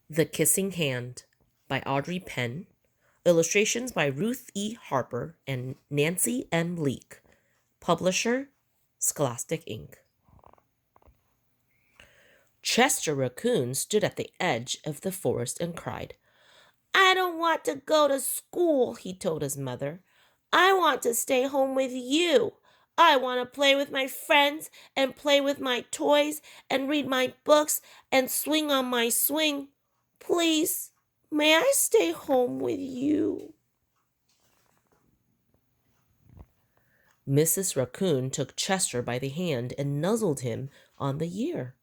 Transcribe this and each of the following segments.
The Kissing Hand by Audrey Penn. Illustrations by Ruth E. Harper and Nancy M. Leake. Publisher, Scholastic Inc. Chester Raccoon stood at the edge of the forest and cried. I don't want to go to school, he told his mother. I want to stay home with you. I want to play with my friends and play with my toys and read my books and swing on my swing. Please, may I stay home with you? Mrs. Raccoon took Chester by the hand and nuzzled him on the ear.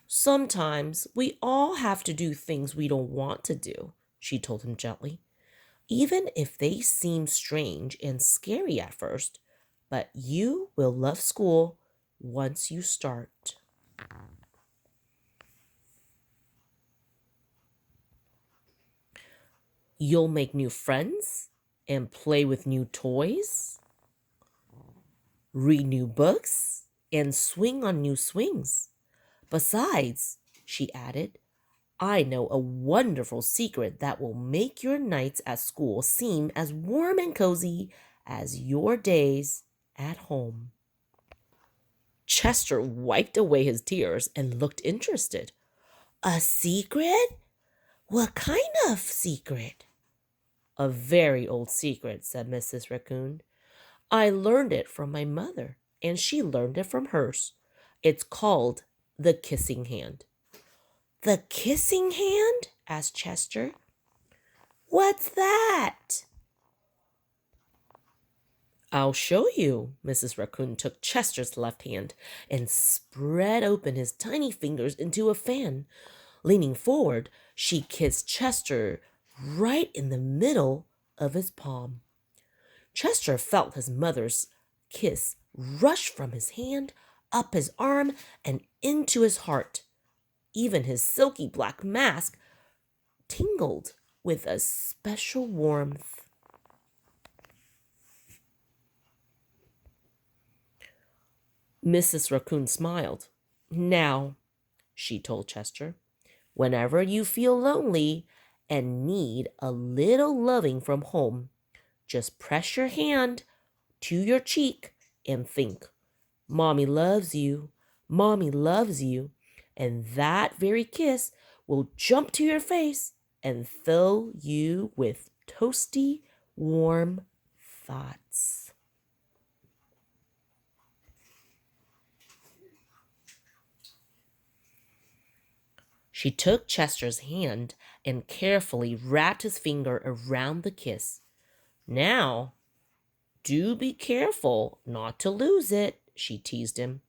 Sometimes we all have to do things we don't want to do, she told him gently, even if they seem strange and scary at first, but you will love school once you start. You'll make new friends and play with new toys, read new books, and swing on new swings. Besides, she added, I know a wonderful secret that will make your nights at school seem as warm and cozy as your days at home. Chester wiped away his tears and looked interested. A secret? What kind of secret? A very old secret, said Mrs. Raccoon. I learned it from my mother, and she learned it from hers. It's called the Kissing Hand. The Kissing Hand? Asked Chester. What's that? I'll show you. Mrs. Raccoon took Chester's left hand and spread open his tiny fingers into a fan. Leaning forward, she kissed Chester right in the middle of his palm. Chester felt his mother's kiss rush from his hand, up his arm, and into his heart. Even his silky black mask tingled with a special warmth. Mrs. Raccoon smiled. Now, she told Chester, whenever you feel lonely and need a little loving from home, just press your hand to your cheek and think, Mommy loves you, Mommy loves you, and that very kiss will jump to your face and fill you with toasty, warm thoughts. She took Chester's hand and carefully wrapped his finger around the kiss. Now, do be careful not to lose it, she teased him.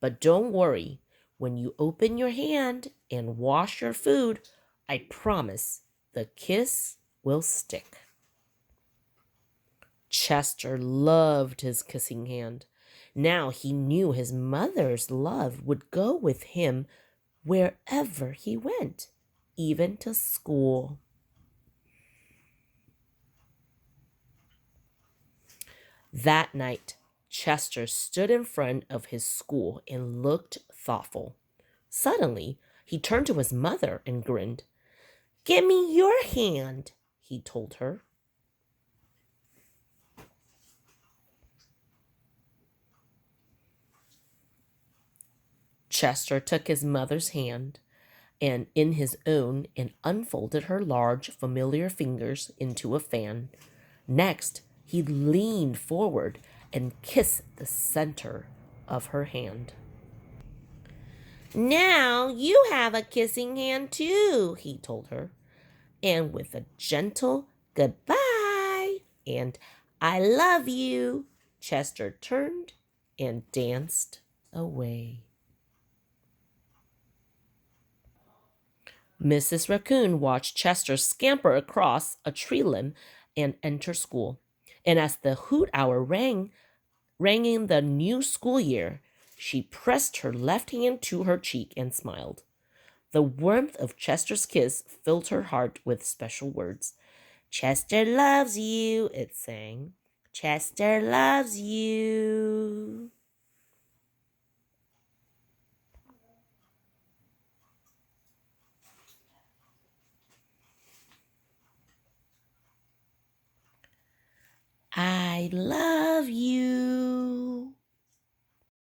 But don't worry, when you open your hand and wash your food, I promise the kiss will stick. Chester loved his kissing hand. Now he knew his mother's love would go with him wherever he went, even to school. That night, Chester stood in front of his school and looked thoughtful. Suddenly, he turned to his mother and grinned. Give me your hand, he told her. Chester took his mother's hand and in his own and unfolded her large, familiar fingers into a fan. Next, he leaned forward and kissed the center of her hand. Now you have a kissing hand too, he told her. And with a gentle goodbye and I love you, Chester turned and danced away. Mrs. Raccoon watched Chester scamper across a tree limb and enter school. And as the hoot hour rang in the new school year, she pressed her left hand to her cheek and smiled. The warmth of Chester's kiss filled her heart with special words. Chester loves you, it sang. Chester loves you. I love you.